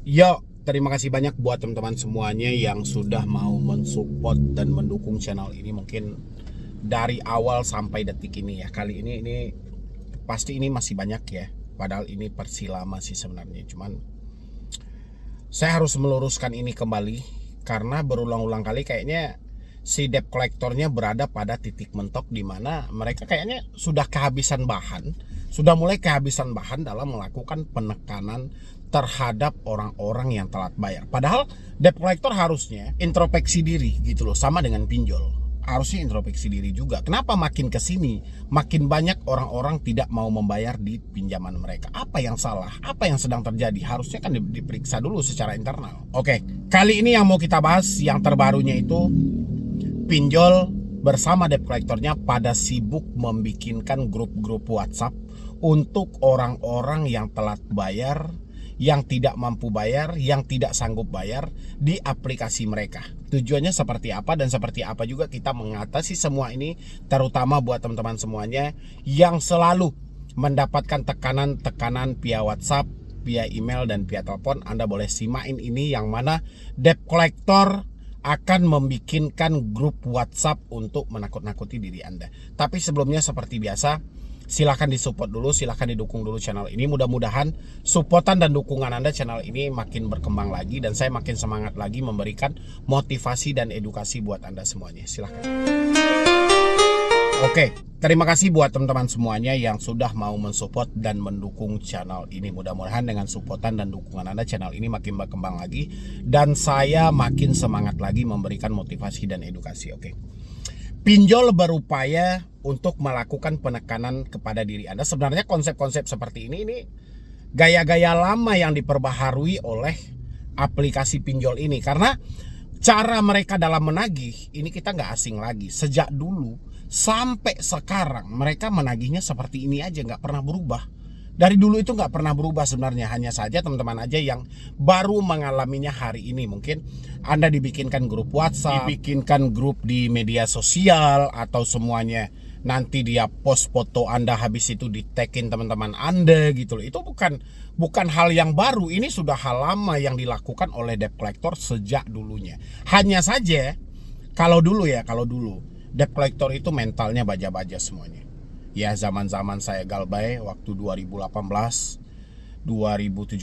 Yo, terima kasih banyak buat teman-teman semuanya yang sudah mau mensupport dan mendukung channel ini mungkin dari awal sampai detik ini ya. Kali ini pasti ini masih banyak ya. Padahal ini persilama sih sebenarnya. Cuman saya harus meluruskan ini kembali karena berulang-ulang kali kayaknya si debt collectornya berada pada titik mentok di mana mereka kayaknya sudah mulai kehabisan bahan dalam melakukan penekanan terhadap orang-orang yang telat bayar. Padahal debt collector harusnya introspeksi diri gitu loh, sama dengan pinjol. Harusnya introspeksi diri juga. Kenapa makin kesini makin banyak orang-orang tidak mau membayar di pinjaman mereka? Apa yang salah? Apa yang sedang terjadi? Harusnya kan diperiksa dulu secara internal. Oke, kali ini yang mau kita bahas yang terbarunya itu pinjol bersama debt collectornya pada sibuk membikinkan grup-grup WhatsApp untuk orang-orang yang telat bayar, yang tidak mampu bayar, yang tidak sanggup bayar di aplikasi mereka. Tujuannya seperti apa dan seperti apa juga kita mengatasi semua ini, terutama buat teman-teman semuanya yang selalu mendapatkan tekanan-tekanan via WhatsApp, via email dan via telepon. Anda boleh simain ini yang mana debt collector akan membikinkan grup WhatsApp untuk menakut-nakuti diri Anda. Tapi sebelumnya seperti biasa, silahkan disupport dulu, silahkan didukung dulu channel ini. Mudah-mudahan supportan dan dukungan Anda channel ini makin berkembang lagi dan saya makin semangat lagi memberikan motivasi dan edukasi buat Anda semuanya. Silahkan. Oke, terima kasih buat teman-teman semuanya yang sudah mau mensupport dan mendukung channel ini. Mudah-mudahan dengan supportan dan dukungan Anda channel ini makin berkembang lagi dan saya makin semangat lagi memberikan motivasi dan edukasi. Oke. Pinjol berupaya untuk melakukan penekanan kepada diri Anda. Sebenarnya konsep-konsep seperti ini gaya-gaya lama yang diperbaharui oleh aplikasi pinjol ini. Karena cara mereka dalam menagih ini kita nggak asing lagi. Sejak dulu sampai sekarang mereka menagihnya seperti ini aja, nggak pernah berubah. Dari dulu itu nggak pernah berubah sebenarnya. Hanya saja teman-teman aja yang baru mengalaminya hari ini. Mungkin Anda dibikinkan grup WhatsApp, dibikinkan grup di media sosial, atau semuanya nanti dia post foto Anda habis itu di tagin teman-teman Anda gitu loh. Itu bukan hal yang baru. Ini sudah hal lama yang dilakukan oleh debt collector sejak dulunya. Hanya saja kalau dulu debt collector itu mentalnya baja-baja semuanya. Ya, zaman-zaman saya galbay waktu 2018, 2017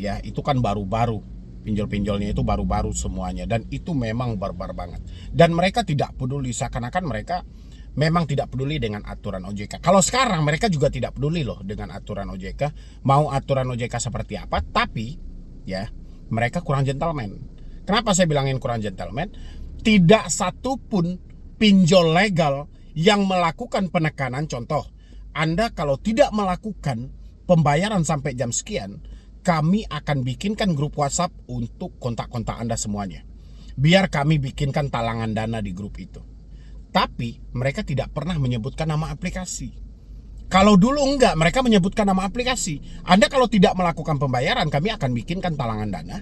ya, itu kan baru-baru. Pinjol-pinjolnya itu baru-baru semuanya dan itu memang barbar banget. Dan mereka tidak peduli, seakan-akan mereka memang tidak peduli dengan aturan OJK. Kalau sekarang mereka juga tidak peduli loh dengan aturan OJK. Mau aturan OJK seperti apa, tapi ya mereka kurang gentleman. Kenapa saya bilangin kurang gentleman? Tidak satupun pinjol legal yang melakukan penekanan. Contoh, Anda kalau tidak melakukan pembayaran sampai jam sekian, kami akan bikinkan grup WhatsApp untuk kontak-kontak Anda semuanya. Biar kami bikinkan talangan dana di grup itu. Tapi mereka tidak pernah menyebutkan nama aplikasi. Kalau dulu enggak, mereka menyebutkan nama aplikasi. Anda kalau tidak melakukan pembayaran, kami akan bikinkan talangan dana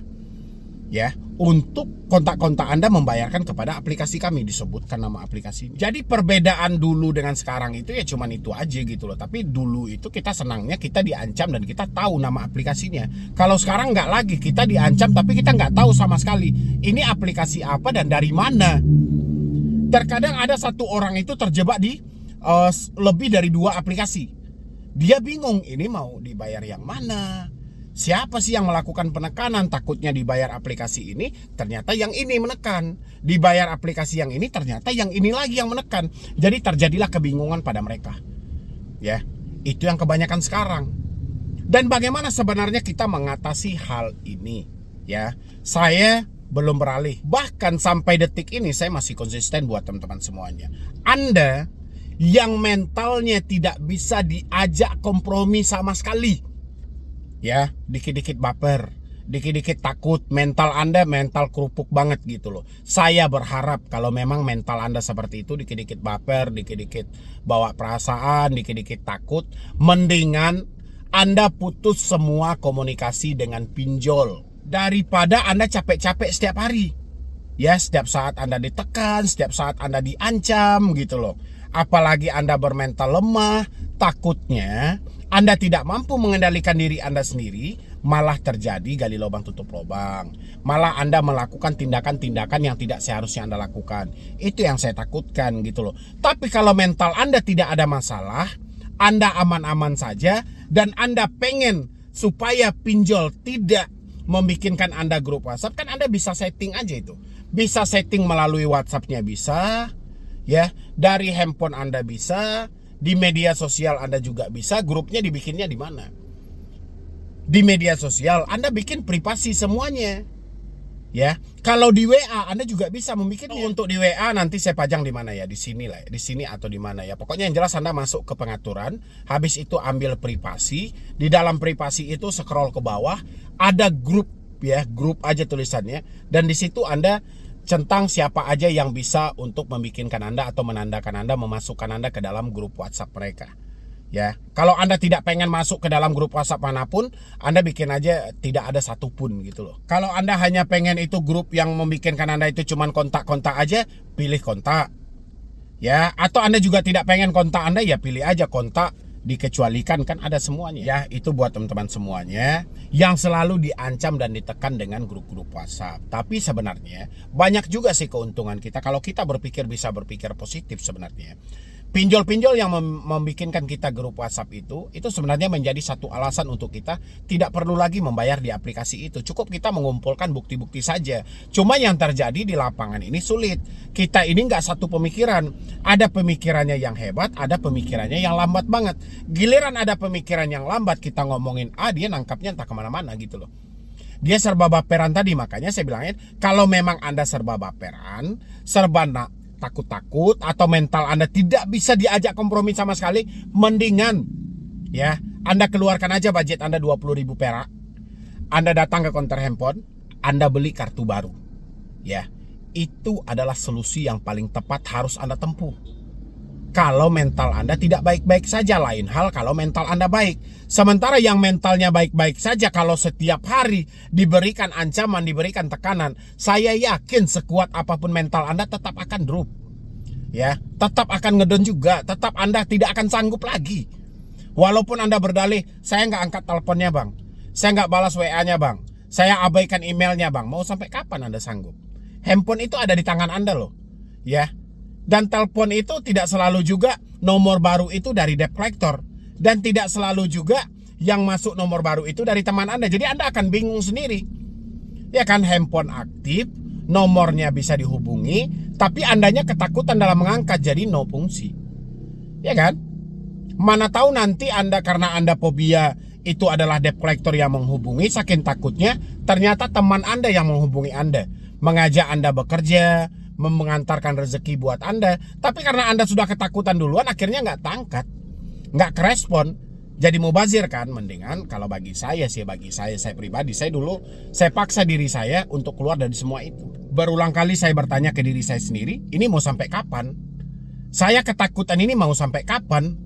ya, untuk kontak-kontak Anda membayarkan kepada aplikasi kami, disebutkan nama aplikasi. Jadi perbedaan dulu dengan sekarang itu ya cuman itu aja gitu loh. Tapi dulu itu kita senangnya kita diancam dan kita tahu nama aplikasinya. Kalau sekarang nggak lagi, kita diancam tapi kita nggak tahu sama sekali ini aplikasi apa dan dari mana. Terkadang ada satu orang itu terjebak di lebih dari 2 aplikasi. Dia bingung ini mau dibayar yang mana. Siapa sih yang melakukan penekanan? Takutnya dibayar aplikasi ini, ternyata yang ini menekan. Dibayar aplikasi yang ini, ternyata yang ini lagi yang menekan. Jadi terjadilah kebingungan pada mereka. Ya, itu yang kebanyakan sekarang. Dan bagaimana sebenarnya kita mengatasi hal ini? Ya, saya belum beralih. Bahkan sampai detik ini saya masih konsisten buat teman-teman semuanya. Anda yang mentalnya tidak bisa diajak kompromi sama sekali, ya, dikit-dikit baper, dikit-dikit takut, mental Anda mental kerupuk banget gitu loh. Saya berharap kalau memang mental Anda seperti itu, dikit-dikit baper, dikit-dikit bawa perasaan, dikit-dikit takut, mendingan Anda putus semua komunikasi dengan pinjol daripada Anda capek-capek setiap hari. Ya, setiap saat Anda ditekan, setiap saat Anda diancam gitu loh. Apalagi Anda bermental lemah, takutnya Anda tidak mampu mengendalikan diri Anda sendiri, malah terjadi gali lubang tutup lubang. Malah Anda melakukan tindakan-tindakan yang tidak seharusnya Anda lakukan. Itu yang saya takutkan gitu loh. Tapi kalau mental Anda tidak ada masalah, Anda aman-aman saja, dan Anda pengen supaya pinjol tidak membikinkan Anda grup WhatsApp, kan Anda bisa setting aja itu. Bisa setting melalui WhatsApp-nya bisa, ya, dari handphone Anda bisa, di media sosial Anda juga bisa. Grupnya dibikinnya di mana? Di media sosial Anda bikin privasi semuanya. Ya, kalau di WA Anda juga bisa membuat. Untuk di WA nanti saya pajang di mana ya, di sini lah, di sini atau di mana ya. Pokoknya yang jelas Anda masuk ke pengaturan, habis itu ambil privasi. Di dalam privasi itu scroll ke bawah, ada grup ya, grup aja tulisannya, dan di situ Anda centang siapa aja yang bisa untuk membikinkan Anda atau menandakan Anda, memasukkan Anda ke dalam grup WhatsApp mereka. Ya, kalau Anda tidak pengen masuk ke dalam grup WhatsApp manapun, Anda bikin aja tidak ada satupun gitu loh. Kalau Anda hanya pengen itu grup yang membikinkan Anda itu cuman kontak-kontak aja, pilih kontak. Ya, atau Anda juga tidak pengen kontak Anda, ya pilih aja kontak dikecualikan, kan ada semuanya. Ya, itu buat teman-teman semuanya yang selalu diancam dan ditekan dengan grup-grup WhatsApp. Tapi sebenarnya banyak juga sih keuntungan kita kalau kita bisa berpikir positif sebenarnya. Pinjol-pinjol yang membikinkan kita grup WhatsApp itu sebenarnya menjadi satu alasan untuk kita tidak perlu lagi membayar di aplikasi itu. Cukup kita mengumpulkan bukti-bukti saja. Cuma yang terjadi di lapangan ini sulit. Kita ini nggak satu pemikiran. Ada pemikirannya yang hebat, ada pemikirannya yang lambat banget. Giliran ada pemikiran yang lambat, kita ngomongin dia nangkapnya entah kemana-mana gitu loh. Dia serba baperan tadi, makanya saya bilangin kalau memang Anda serba baperan, serba takut-takut, atau mental Anda tidak bisa diajak kompromi sama sekali, mendingan ya Anda keluarkan aja budget Anda 20.000 perak. Anda datang ke konter handphone, Anda beli kartu baru. Ya, itu adalah solusi yang paling tepat harus Anda tempuh. Kalau mental Anda tidak baik-baik saja, lain hal kalau mental Anda baik. Sementara yang mentalnya baik-baik saja, kalau setiap hari diberikan ancaman, diberikan tekanan, saya yakin sekuat apapun mental Anda tetap akan drop. Ya, tetap akan ngedon juga, tetap Anda tidak akan sanggup lagi. Walaupun Anda berdalih, saya nggak angkat teleponnya bang, saya nggak balas WA-nya bang, saya abaikan emailnya bang, mau sampai kapan Anda sanggup? Handphone itu ada di tangan Anda loh, ya. Dan telepon itu tidak selalu juga nomor baru itu dari debt collector, dan tidak selalu juga yang masuk nomor baru itu dari teman Anda. Jadi Anda akan bingung sendiri. Ya kan, handphone aktif, nomornya bisa dihubungi, tapi Andanya ketakutan dalam mengangkat, jadi no fungsi. Ya kan? Mana tahu nanti Anda, karena Anda fobia itu adalah debt collector yang menghubungi, saking takutnya ternyata teman Anda yang menghubungi Anda, mengajak Anda bekerja, mengantarkan rezeki buat Anda. Tapi karena Anda sudah ketakutan duluan, akhirnya nggak tangkat, nggak kerespon, jadi mubazir kan. Mendingan kalau bagi saya pribadi, saya paksa diri saya untuk keluar dari semua itu. Berulang kali saya bertanya ke diri saya sendiri, ini mau sampai kapan? Saya ketakutan ini mau sampai kapan?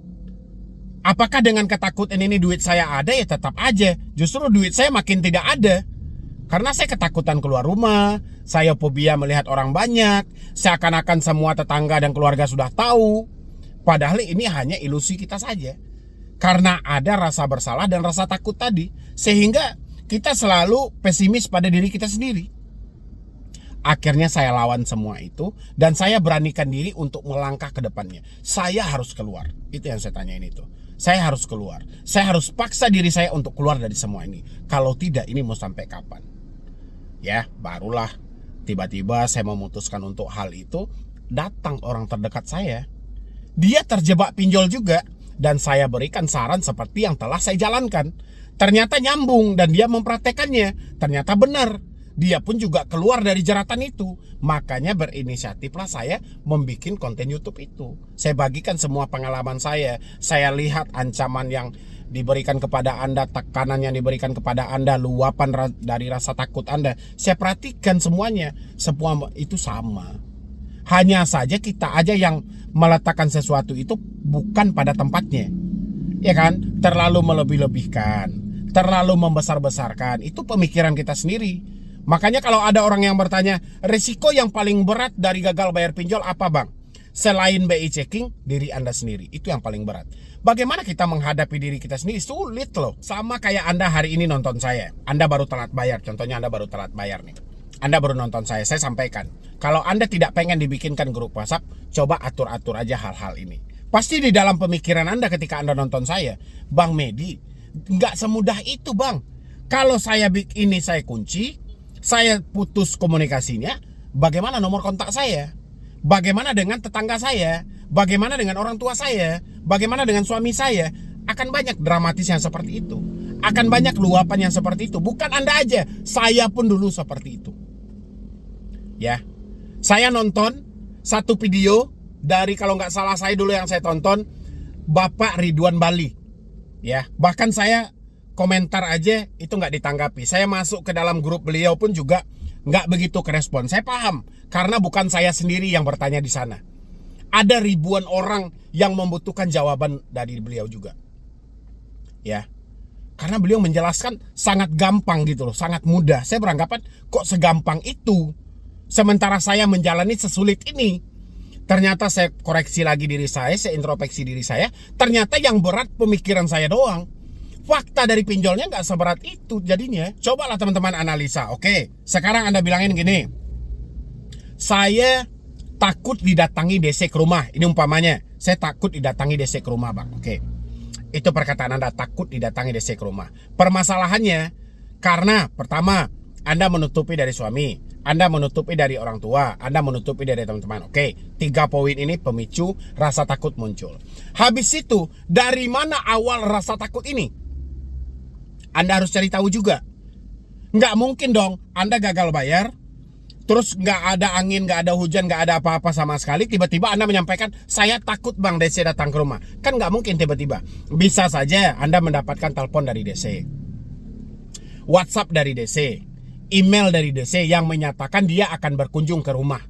Apakah dengan ketakutan ini duit saya ada? Ya tetap aja, justru duit saya makin tidak ada. Karena saya ketakutan keluar rumah, saya fobia melihat orang banyak, seakan-akan semua tetangga dan keluarga sudah tahu. Padahal ini hanya ilusi kita saja. Karena ada rasa bersalah dan rasa takut tadi, sehingga kita selalu pesimis pada diri kita sendiri. Akhirnya saya lawan semua itu, dan saya beranikan diri untuk melangkah ke depannya. Saya harus keluar, itu yang saya tanyain itu. Saya harus keluar, saya harus paksa diri saya untuk keluar dari semua ini. Kalau tidak, ini mau sampai kapan? Ya, barulah tiba-tiba saya memutuskan untuk hal itu. Datang orang terdekat saya, dia terjebak pinjol juga, dan saya berikan saran seperti yang telah saya jalankan. Ternyata nyambung dan dia mempraktekannya. Ternyata benar, dia pun juga keluar dari jeratan itu. Makanya berinisiatiflah saya membuat konten YouTube itu. Saya bagikan semua pengalaman saya lihat ancaman yang diberikan kepada Anda, tekanan yang diberikan kepada Anda, luapan dari rasa takut Anda. Saya perhatikan semuanya, semua itu sama. Hanya saja kita aja yang meletakkan sesuatu itu bukan pada tempatnya. Ya kan? Terlalu melebih-lebihkan, terlalu membesar-besarkan. Itu pemikiran kita sendiri. Makanya kalau ada orang yang bertanya, risiko yang paling berat dari gagal bayar pinjol apa bang? Selain BI checking, diri Anda sendiri. Itu yang paling berat. Bagaimana kita menghadapi diri kita sendiri? Sulit loh. Sama kayak Anda hari ini nonton saya. Anda baru telat bayar. Contohnya Anda baru telat bayar nih. Anda baru nonton saya sampaikan. Kalau Anda tidak pengen dibikinkan grup WhatsApp, coba atur-atur aja hal-hal ini. Pasti di dalam pemikiran Anda ketika Anda nonton saya, Bang Medi, nggak semudah itu Bang. Kalau saya ini saya kunci, saya putus komunikasinya, bagaimana nomor kontak saya? Bagaimana dengan tetangga saya? Bagaimana dengan orang tua saya? Bagaimana dengan suami saya? Akan banyak dramatis yang seperti itu. Akan banyak luapan yang seperti itu. Bukan Anda aja, saya pun dulu seperti itu. Ya, saya nonton satu video dari, kalau nggak salah saya dulu yang saya tonton, Bapak Ridwan Bali. Ya, bahkan saya komentar aja itu nggak ditanggapi. Saya masuk ke dalam grup beliau pun juga nggak begitu kerespon. Saya paham, karena bukan saya sendiri yang bertanya di sana. Ada ribuan orang yang membutuhkan jawaban dari beliau juga. Ya, karena beliau menjelaskan sangat gampang gitu loh, sangat mudah. Saya beranggapan kok segampang itu, sementara saya menjalani sesulit ini. Ternyata saya koreksi lagi diri saya introspeksi diri saya. Ternyata yang berat pemikiran saya doang. Fakta dari pinjolnya nggak seberat itu jadinya. Cobalah teman-teman analisa. Oke, sekarang Anda bilangin gini, saya takut didatangi DC ke rumah. Ini umpamanya, saya takut didatangi DC ke rumah Bang. Oke, itu perkataan Anda, takut didatangi DC ke rumah. Permasalahannya, karena pertama, Anda menutupi dari suami, Anda menutupi dari orang tua, Anda menutupi dari teman-teman. Oke, 3 poin ini pemicu rasa takut muncul. Habis itu, dari mana awal rasa takut ini? Anda harus cari tahu juga. Nggak mungkin dong Anda gagal bayar, terus nggak ada angin, nggak ada hujan, nggak ada apa-apa sama sekali, tiba-tiba Anda menyampaikan, saya takut Bang DC datang ke rumah. Kan nggak mungkin tiba-tiba. Bisa saja Anda mendapatkan telepon dari DC, WhatsApp dari DC, email dari DC yang menyatakan dia akan berkunjung ke rumah.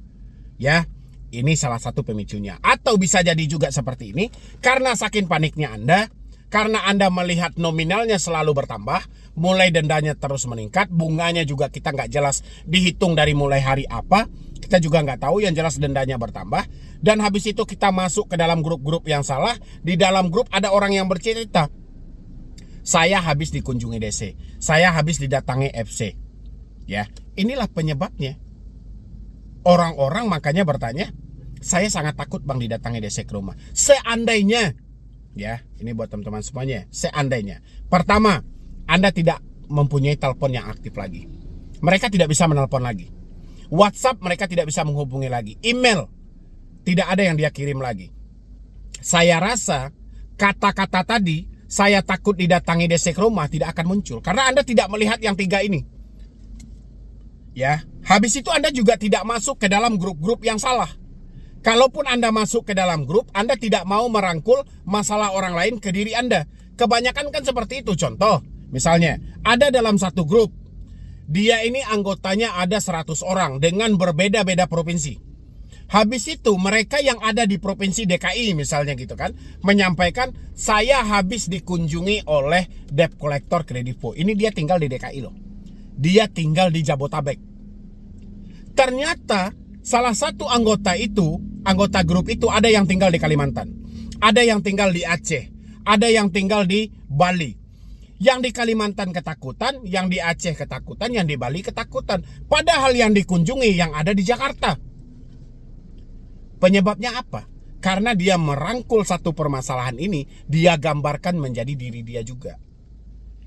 Ya, ini salah satu pemicunya. Atau bisa jadi juga seperti ini, karena saking paniknya Anda, karena Anda melihat nominalnya selalu bertambah, mulai dendanya terus meningkat, bunganya juga kita nggak jelas dihitung dari mulai hari apa, kita juga nggak tahu, yang jelas dendanya bertambah. Dan habis itu kita masuk ke dalam grup-grup yang salah. Di dalam grup ada orang yang bercerita, saya habis dikunjungi DC, saya habis didatangi FC. Ya, inilah penyebabnya. Orang-orang makanya bertanya, saya sangat takut Bang didatangi DC ke rumah. Seandainya, ya, ini buat teman-teman semuanya, seandainya, pertama, Anda tidak mempunyai telepon yang aktif lagi, mereka tidak bisa menelpon lagi. WhatsApp mereka tidak bisa menghubungi lagi. Email tidak ada yang dia kirim lagi. Saya rasa kata-kata tadi, saya takut didatangi DC ke rumah, tidak akan muncul karena Anda tidak melihat yang 3 ini. Ya, habis itu Anda juga tidak masuk ke dalam grup-grup yang salah. Kalaupun Anda masuk ke dalam grup, Anda tidak mau merangkul masalah orang lain ke diri Anda. Kebanyakan kan seperti itu. Contoh, misalnya ada dalam satu grup, dia ini anggotanya ada 100 orang dengan berbeda-beda provinsi. Habis itu mereka yang ada di provinsi DKI misalnya gitu kan, menyampaikan, saya habis dikunjungi oleh debt collector Kredivo. Ini dia tinggal di DKI loh, dia tinggal di Jabotabek. Ternyata salah satu anggota grup itu ada yang tinggal di Kalimantan, ada yang tinggal di Aceh, ada yang tinggal di Bali. Yang di Kalimantan ketakutan, yang di Aceh ketakutan, yang di Bali ketakutan. Padahal yang dikunjungi yang ada di Jakarta. Penyebabnya apa? Karena dia merangkul satu permasalahan ini, dia gambarkan menjadi diri dia juga.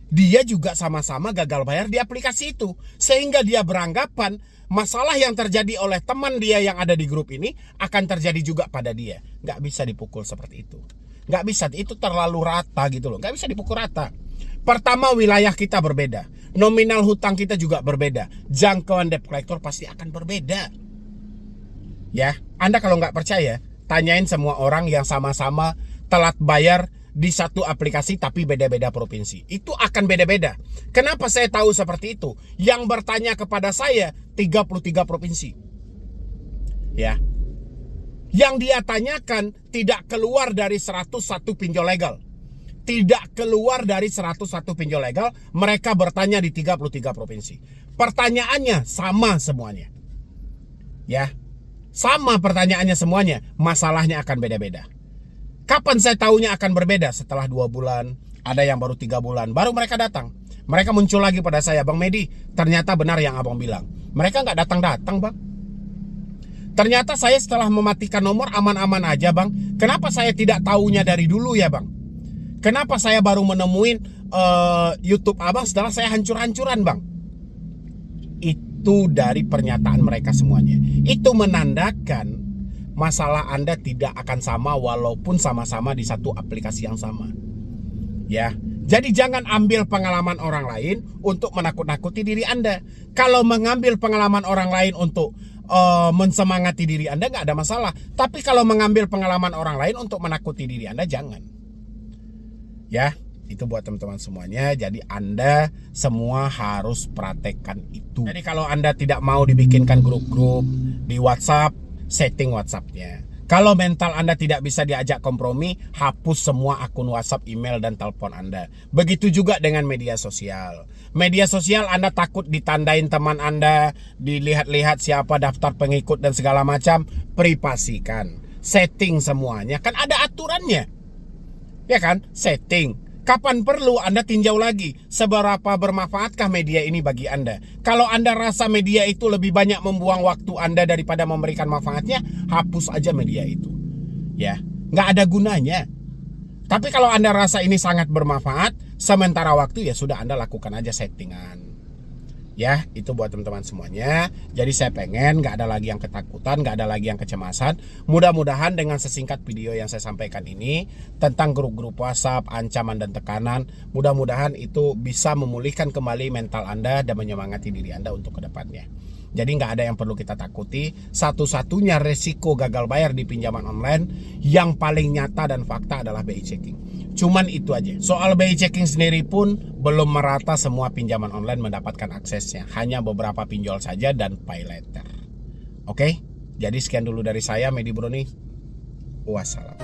Dia juga sama-sama gagal bayar di aplikasi itu. Sehingga dia beranggapan masalah yang terjadi oleh teman dia yang ada di grup ini akan terjadi juga pada dia. Nggak bisa dipukul seperti itu. Nggak bisa, itu terlalu rata gitu loh. Nggak bisa dipukul rata. Pertama, wilayah kita berbeda. Nominal hutang kita juga berbeda. Jangkauan debt collector pasti akan berbeda. Ya, Anda kalau nggak percaya, tanyain semua orang yang sama-sama telat bayar di satu aplikasi tapi beda-beda provinsi. Itu akan beda-beda. Kenapa saya tahu seperti itu? Yang bertanya kepada saya 33 provinsi. Ya. Yang dia tanyakan tidak keluar dari 101 pinjol legal. Tidak keluar dari 101 pinjol legal, mereka bertanya di 33 provinsi. Pertanyaannya sama semuanya. Ya. Sama pertanyaannya semuanya, masalahnya akan beda-beda. Kapan saya tahunya akan berbeda? Setelah 2 bulan, ada yang baru 3 bulan, baru mereka datang. Mereka muncul lagi pada saya, Bang Medi, ternyata benar yang abang bilang. Mereka nggak datang-datang, Bang. Ternyata saya setelah mematikan nomor aman-aman aja, Bang. Kenapa saya tidak tahunya dari dulu ya, Bang? Kenapa saya baru menemuin YouTube abang setelah saya hancur-hancuran, Bang? Itu dari pernyataan mereka semuanya. Itu menandakan masalah Anda tidak akan sama walaupun sama-sama di satu aplikasi yang sama. Ya, jadi jangan ambil pengalaman orang lain untuk menakut-nakuti diri Anda. Kalau mengambil pengalaman orang lain untuk mensemangati diri Anda nggak ada masalah. Tapi kalau mengambil pengalaman orang lain untuk menakuti diri Anda, jangan. Ya, itu buat teman-teman semuanya. Jadi Anda semua harus praktekkan itu. Jadi kalau Anda tidak mau dibikinkan grup-grup di WhatsApp, setting WhatsApp-nya. Kalau mental Anda tidak bisa diajak kompromi, hapus semua akun WhatsApp, email, dan telepon Anda. Begitu juga dengan media sosial. Media sosial Anda takut ditandain teman Anda, dilihat-lihat siapa daftar pengikut dan segala macam, privasikan. Setting semuanya, kan ada aturannya. Ya kan? Setting. Kapan perlu Anda tinjau lagi seberapa bermanfaatkah media ini bagi Anda. Kalau Anda rasa media itu lebih banyak membuang waktu Anda daripada memberikan manfaatnya, hapus aja media itu. Ya, nggak ada gunanya. Tapi kalau Anda rasa ini sangat bermanfaat, sementara waktu ya sudah Anda lakukan aja settingan. Ya, itu buat teman-teman semuanya. Jadi saya pengen gak ada lagi yang ketakutan, gak ada lagi yang kecemasan. Mudah-mudahan dengan sesingkat video yang saya sampaikan ini tentang grup-grup WhatsApp, ancaman dan tekanan, mudah-mudahan itu bisa memulihkan kembali mental Anda dan menyemangati diri Anda untuk kedepannya. Jadi gak ada yang perlu kita takuti. Satu-satunya resiko gagal bayar di pinjaman online yang paling nyata dan fakta adalah BI checking. Cuman itu aja. Soal BI checking sendiri pun belum merata semua pinjaman online mendapatkan aksesnya. Hanya beberapa pinjol saja dan pay later. Oke? Jadi sekian dulu dari saya, Medi Broni. Wassalam.